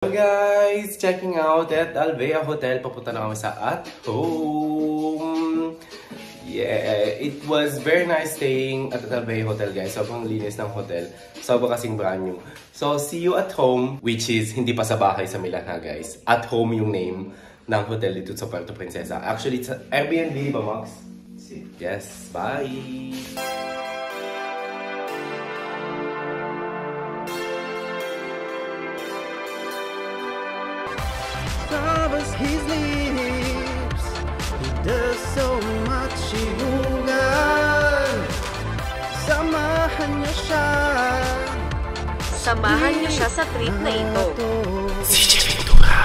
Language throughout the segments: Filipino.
Hello guys! Checking out at Alvea Hotel. Papunta na kami sa At Home. Yeah, it was very nice staying at Alvea Hotel guys. Sobrang linis ng hotel. Sobrang kasing brand new. So, see you at home, which is hindi pa sa bahay sa Milan ha guys. At Home yung name ng hotel dito sa Puerto Princesa. Actually, it's Airbnb, di ba Max? Yes, bye! Covers his lips. He does so much hilugan. Samahan niya siya. Samahan niyo siya sa trip na ito. CJ Ventura!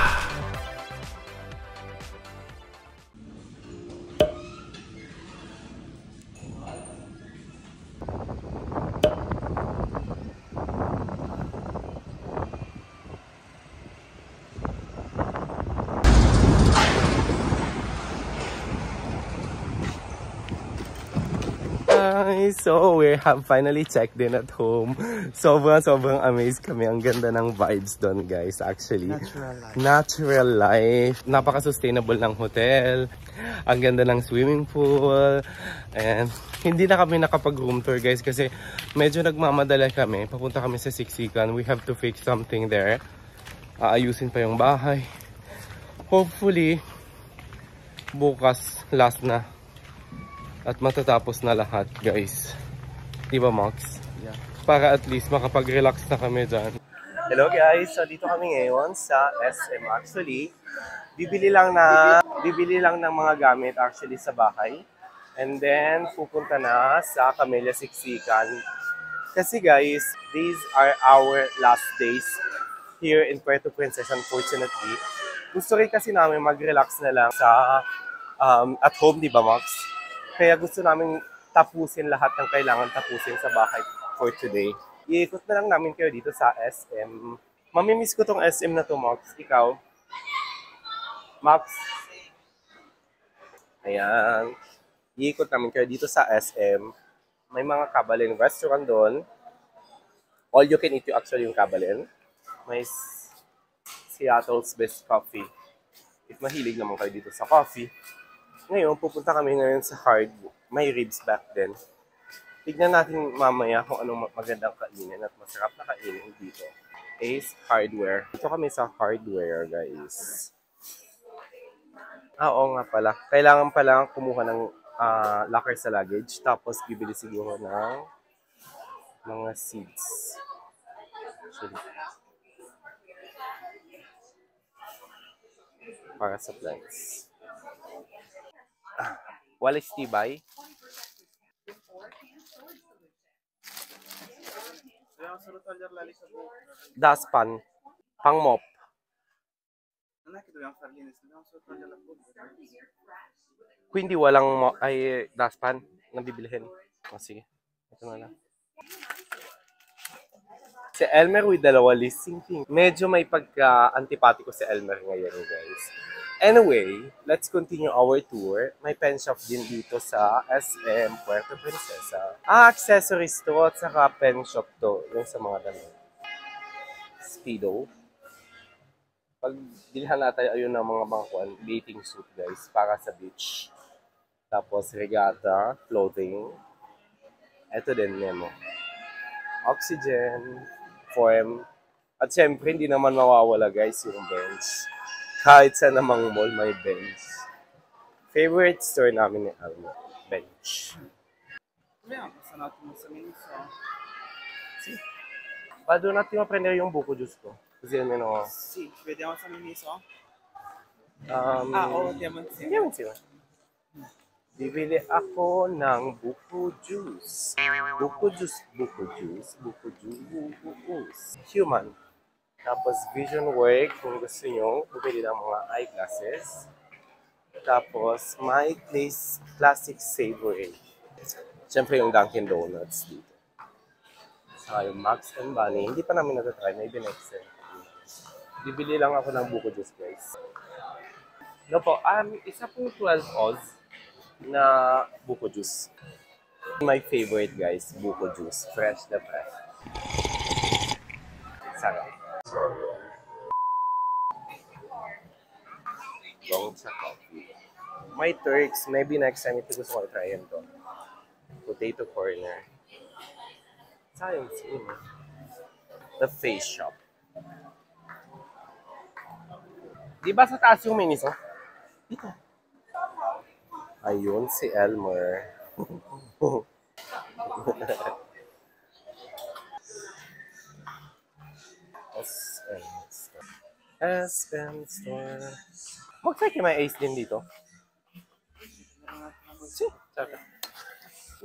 So, we have finally checked in at home. Sobrang amazed kami. Ang ganda ng vibes doon, guys. Actually, natural life. Napaka-sustainable ng hotel. Ang ganda ng swimming pool. And hindi na kami nakapag-room tour, guys, kasi medyo nagmamadala kami. Papunta kami sa Siksikan. We have to fix something there. Aayusin pa yung bahay. Hopefully, bukas, last na. At matatapos na lahat, guys. Diba, Max? Yeah. Para at least makapag-relax na kami dyan. Hello, guys. So, dito kami ngayon sa SM. Actually, bibili lang ng mga gamit actually sa bahay. And then, pupunta na sa Camellia Siksikan. Kasi, guys, these are our last days here in Puerto Princesa, unfortunately. Gusto rin kasi namin mag-relax na lang sa at home, diba, Max? Kaya gusto namin tapusin lahat ng kailangan tapusin sa bahay for today. Iikot na lang namin kayo dito sa SM. Mamimiss ko tong SM na to, Max. Ikaw? Max? Ayan. Iikot namin kayo dito sa SM. May mga Kabalin restaurant doon. All you can eat actually yung Kabalin. May Seattle's Best Coffee. If mahilig naman kayo dito sa coffee. Ngayon, pupunta kami ngayon sa Hardwood. May ribs back then. Tignan natin mamaya kung anong magandang kainin at masarap na kainin dito. Ace Hardware. Dito kami sa Hardware, guys. Oo nga pala. Kailangan pala kumuha ng locker sa luggage. Tapos, bibili siguro ng mga seeds. Actually, para sa plants. Walis tibay. Daspan. Pang mop. Kung hindi walang ay daspan na bibilihin. O sige. Ito na lang. Si Elmer with dalawa listing. Medyo may pagka-antipatiko si Elmer ngayon, guys. Anyway, let's continue our tour. May pen shop din dito sa SM Puerto Princesa. Accessories to at saka pen shop to. Yung sa mga damit. Speedo. Pag bilhan natin ayun ng mga bathing suit, guys, para sa beach. Tapos regatta, clothing. Ito din, Nemo. Oxygen, foam. At syempre, hindi naman mawawala, guys, yung bench. Kahit sa namang mall, may bench. Favorite store namin ni Alma, bench. Doon natin ma-prender yung buko juice ko. Kasi yun yun ako. Sí, pwede ako sa miniso. Diamond sila. Bibili ako ng buko juice. Buko juice. Human. Tapos vision work, kung gusto nyo, bumili ng mga eyeglasses. Tapos my classic savory. Siyempre yung Dunkin Donuts dito. Saka yung Max and Bunny. Hindi pa namin natatry, may binexen. Bibili lang ako ng buko juice, guys. No po, isa pong 12 oz na buko juice. My favorite, guys, buko juice. Fresh na fresh. Sarap. Going sa coffee. May Turks. Maybe next time ito gusto ko i-try to. Potato corner. Science. The Face Shop. Di ba sa taas yung Miniso? Dito. Ayun, si Elmer. SM Store. Mag-try kayo may Ace din dito. Si, saka.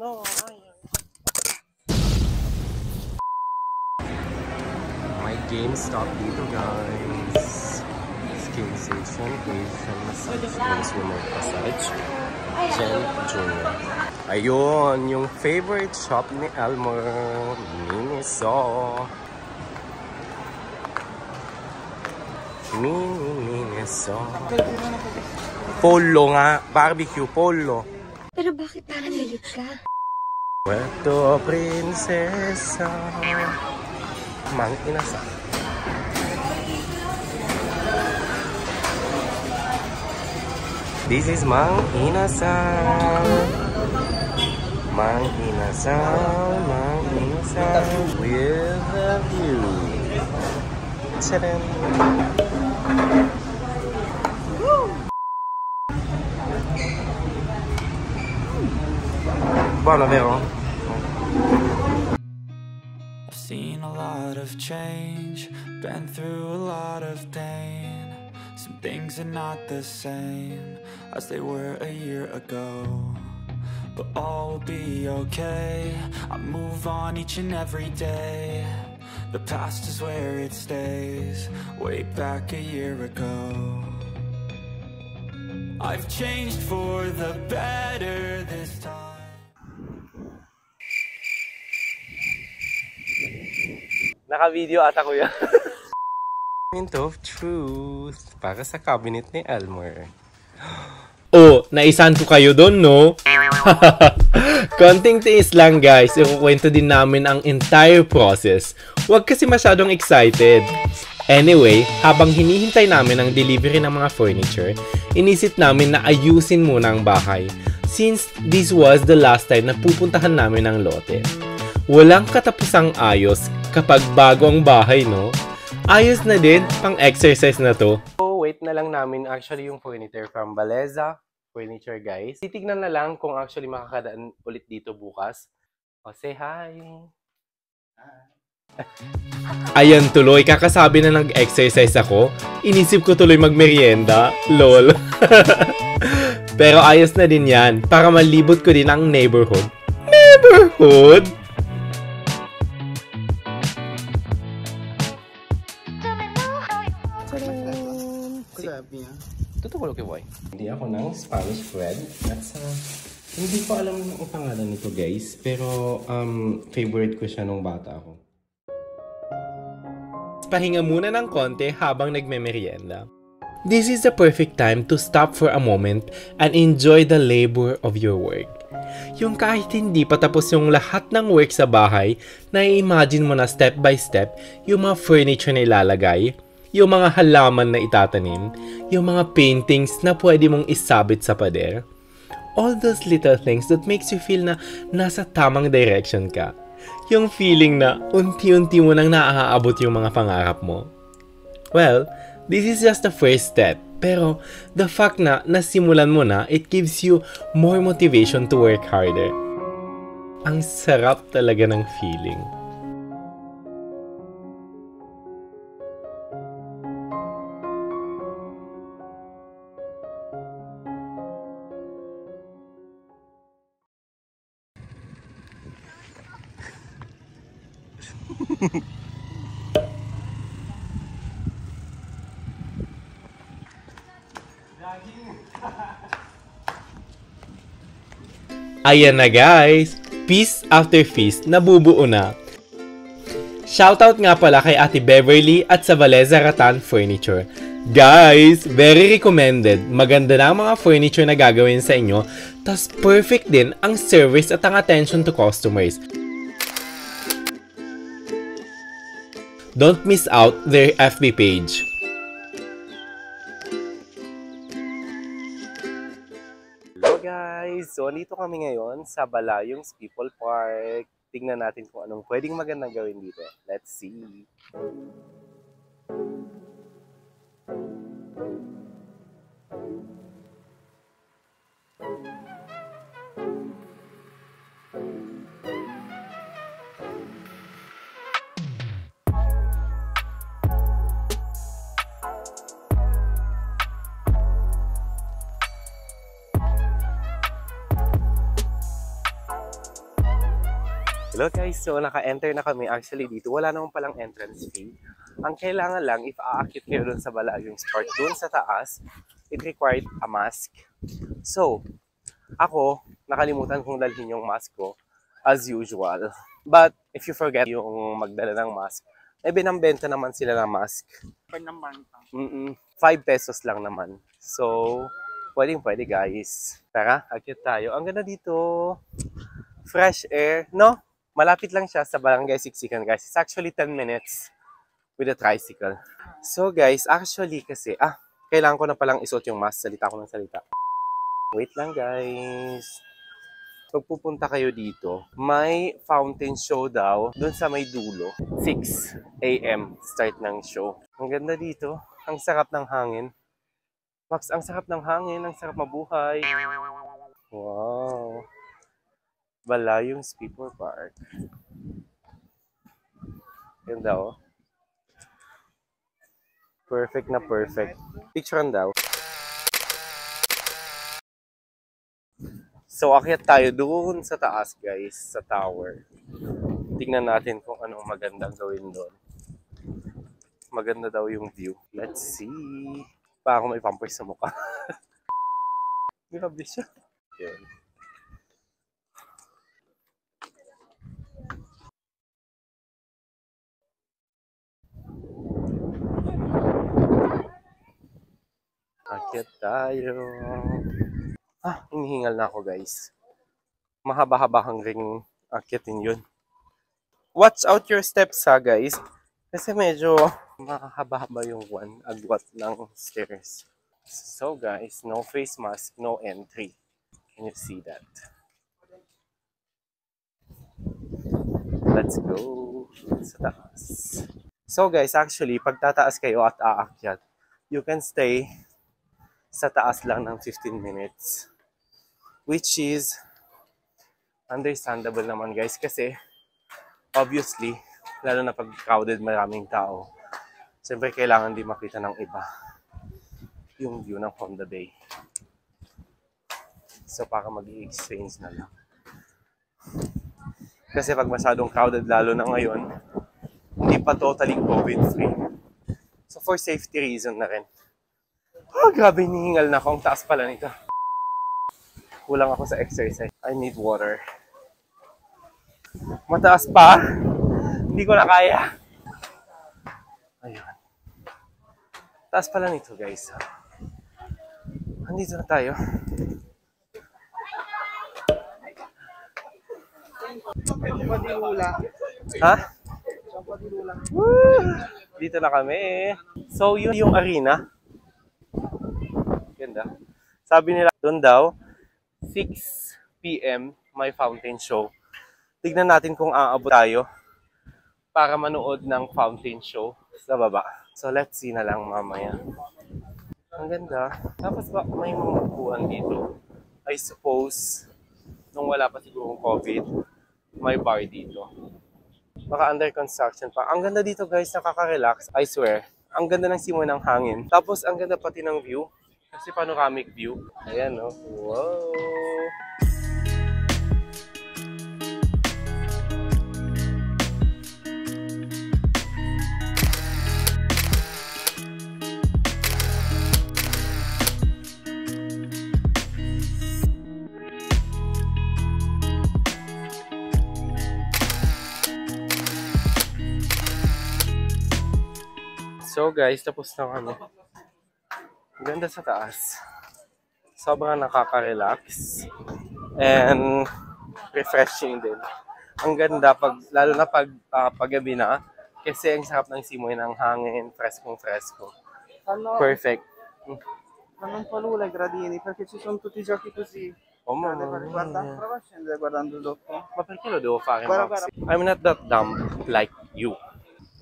No, ayaw. May GameStop dito, guys. Skin Station, Asian Massage, Consumer Massage, Jen Jr. Ayun, yung favorite shop ni Elmer, Miniso. Miniso. Polo nga, barbecue, polo. Pero bakit parang galit ka? Puerto Princesa. Mang Inasal. This is Mang Inasal. Mang Inasal, Mang Inasal with a view. Tadam! Buono, vero? I've seen a lot of change, been through a lot of pain. Some things are not the same as they were a year ago, but all will be okay. I move on each and every day. The past is where it stays, way back a year ago. I've changed for the better this time. Naka-video ata kuya. Hint of truth para sa cabinet ni Elmer. Oh, naisan ko kayo doon, no? Konting tiis lang, guys. Ikukwento din namin ang entire process. Huwag kasi masyadong excited. Anyway, habang hinihintay namin ang delivery ng mga furniture, inisip namin na ayusin muna ang bahay. Since this was the last time na pupuntahan namin ang lote. Walang katapusang ayos kapag bago ang bahay, no? Ayos na din, pang exercise na to. So, wait na lang namin actually yung furniture from Baleza Furniture, guys. Titignan na lang kung actually makakadaan ulit dito bukas. O, say hi! Ayan tuloy, kakasabi na nag-exercise ako. Inisip ko tuloy magmerienda. Lol. Pero ayos na din yan, para malibot ko din ang neighborhood. Neighborhood? Tutukulo kay boy. Hindi ako ng Spanish bread. At hindi ko alam ang pangalan nito, guys. Pero favorite ko siya nung bata ako. Pahinga muna ng konti habang nagme-merienda. This is the perfect time to stop for a moment and enjoy the labor of your work. Yung kahit hindi pa tapos yung lahat ng work sa bahay, na-imagine mo na step by step yung mga furniture na ilalagay, yung mga halaman na itatanim, yung mga paintings na pwede mong isabit sa pader. All those little things that makes you feel na nasa tamang direction ka. Yung feeling na unti-unti mo nang naaabot yung mga pangarap mo. Well, this is just the first step. Pero the fact na nasimulan mo na, it gives you more motivation to work harder. Ang sarap talaga ng feeling. Ayan na guys, feast after feast nabubuo na. Shoutout nga pala kay Ate Beverly at sa Baleza Rattan Furniture. Guys, very recommended. Maganda na ang mga furniture na gagawin sa inyo, tas perfect din ang service at ang attention to customers. Don't miss out their FB page. guys! So, dito kami ngayon sa Balayong People Park. Tingnan natin kung anong pwedeng magandang gawin dito. Let's see! Hello guys! So, naka-enter na kami. Actually, dito wala naman palang entrance fee. Ang kailangan lang, if aakit kayo dun sa Balayong Park, dun sa taas, it required a mask. So, ako, nakalimutan kong dalhin yung mask ko, as usual. But, if you forget yung magdala ng mask, binambenta naman sila ng mask. 5 pesos lang naman. So, pwede guys. Tara, akit tayo. Ang ganda dito. Fresh air, no? Malapit lang siya sa Barangay Siksikan, guys. It's actually 10 minutes with a tricycle. So, guys, actually kasi, kailangan ko na palang isuot yung mask. Salita ko ng salita. Wait lang, guys. Pag pupunta kayo dito, may fountain show daw dun sa may dulo. 6 a.m. start ng show. Ang ganda dito. Ang sarap ng hangin. Max, ang sarap ng hangin. Ang sarap mabuhay. Wow. Balayong People Park. Ganda oh. Perfect na perfect. Picturean daw. So, akyat tayo doon sa taas, guys. Sa tower. Tingnan natin kung anong magandang gawin doon. Maganda daw yung view. Let's see. Pa ako may pampers sa mukha. Grabe siya. Yun. Akyat tayo. Hinihingal na ako guys. Mahaba-habahang ring akyatin yun. Watch out your steps guys. Kasi medyo mahaba-haba yung agwat ng stairs. So guys, no face mask, no entry. Can you see that? Let's go sa taas. So guys, actually, pag tataas kayo at aakyat, you can stay sa taas lang ng 15 minutes. Which is understandable naman guys kasi obviously, lalo na pag crowded maraming tao, siyempre kailangan din makita ng iba yung view ng Honda Bay. So para mag-i-exchange na lang. Kasi pag masyadong crowded lalo na ngayon, hindi pa totally COVID-free. So for safety reason na rin. Grabe, hinihingal na ako. Ang taas pala nito. Kulang ako sa exercise. I need water. Mataas pa. Hindi ko na kaya. Ayun. Taas pala nito, guys. Andito na tayo. Ha? Woo! Dito na kami. So, yun yung arena. Ganda. Sabi nila, doon daw, 6 p.m. may fountain show. Tignan natin kung aabot tayo para manood ng fountain show sa baba. So, let's see na lang mamaya. Ang ganda. Tapos ba may mga upuan dito? I suppose, nung wala pa siguro COVID, may bar dito. Baka under construction pa. Ang ganda dito guys, nakaka-relax. I swear. Ang ganda ng simoy ng hangin. Tapos, ang ganda pati ng view. Kasi panoramic view. Ayan, no? Wow! So guys, tapos na kami. Ganda sa taas. Sobrang nakaka-relax. And refreshing din. Ang ganda, lalo na paggabi na. Kasi ang sarap ng simoy ng hangin, freskong-fresko. Perfect. Ma non fa nulla i gradini perché ci sono tutti i giochi così. Oh, Guarda, prova a scendere guardando dopo. ma perché lo devo fare, Guarda, Max? I'm not that dumb like you.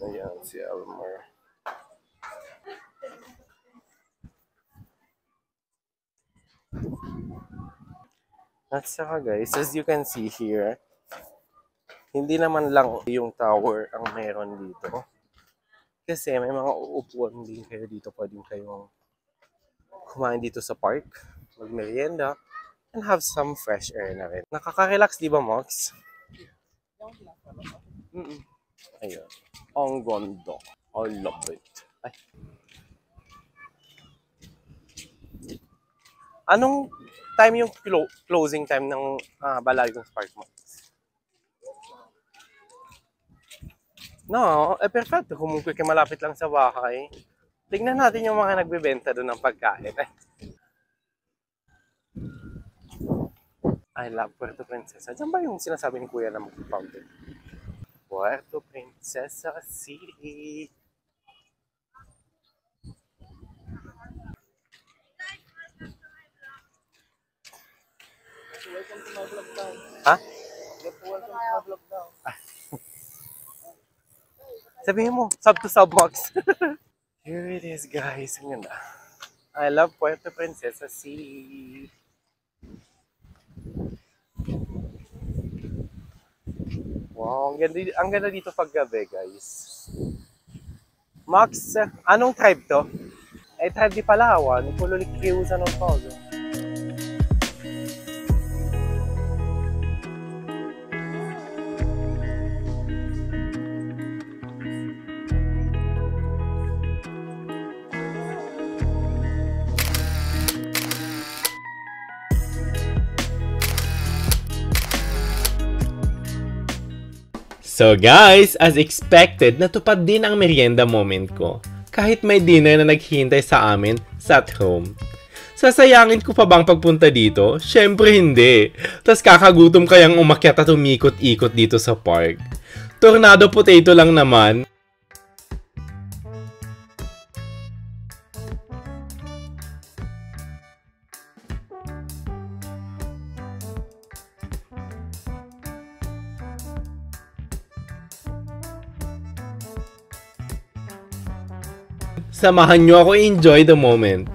Ayan, si Elmer. At saka guys, as you can see here, hindi naman lang yung tower ang meron dito. Kasi may mga uupuan din kayo dito. Pwedeng kayong kumain dito sa park, magmerienda, and have some fresh air na rin. Nakaka-relax, di ba, Mox? Ayun. Ang ganda. I love it. Ay. Anong time yung closing time ng Balayong Spark, Mox? No, perfecto. Kung malapit lang sa bahay. Tignan natin yung mga nagbebenta doon ng pagkain. I love Puerto Princesa. Diyan ba yung sinasabi ni Kuya na mag-fountain? Puerto Princesa City. Ha? Sabihin mo, sub to sub, Max. Here it is, guys. Ang ganda. I love Puerto Princesa City. Wow, ang ganda dito pag gabi, guys. Max, anong tribe to? Ay, tribe di Palawan. Pululikiusan ng todo. So guys, as expected, natupad din ang merienda moment ko. Kahit may dinner na naghihintay sa amin sa at home. Sasayangin ko pa bang pagpunta dito? Syempre hindi. Tas kakagutom kayang umakyat at umikot-ikot dito sa park. Tornado potato lang naman. Samahan nyo ako enjoy the moment.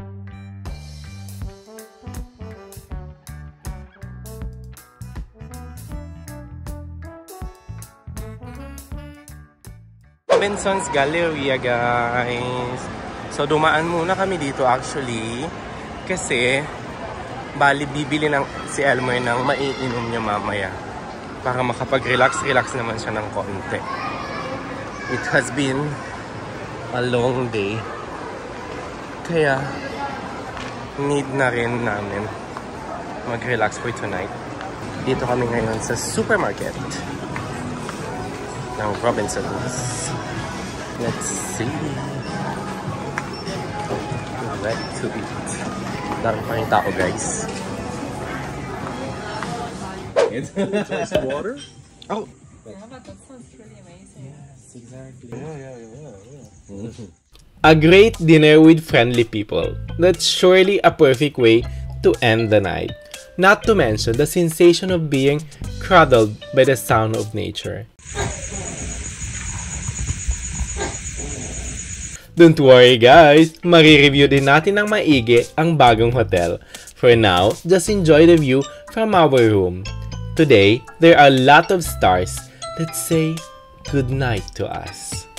Robinson's Galleria, guys. So, dumaan muna kami dito actually. Kasi, bali bibili si Elmer ng maiinom niya mamaya. Para makapag-relax naman siya ng konti. It has been a long day. Kaya, need na rin namin mag-relax for tonight. Dito kami ngayon sa supermarket ng Robinsons. Let's see. Ready to eat. Dami pa rin tao, guys. Just water? Oh! Yeah, but that sounds really amazing. Yes, exactly. Yeah. A great dinner with friendly people. That's surely a perfect way to end the night. Not to mention the sensation of being cradled by the sound of nature. Don't worry guys, marireview din natin ng maigi ang bagong hotel. For now, just enjoy the view from our room. Today, there are a lot of stars that say good night to us.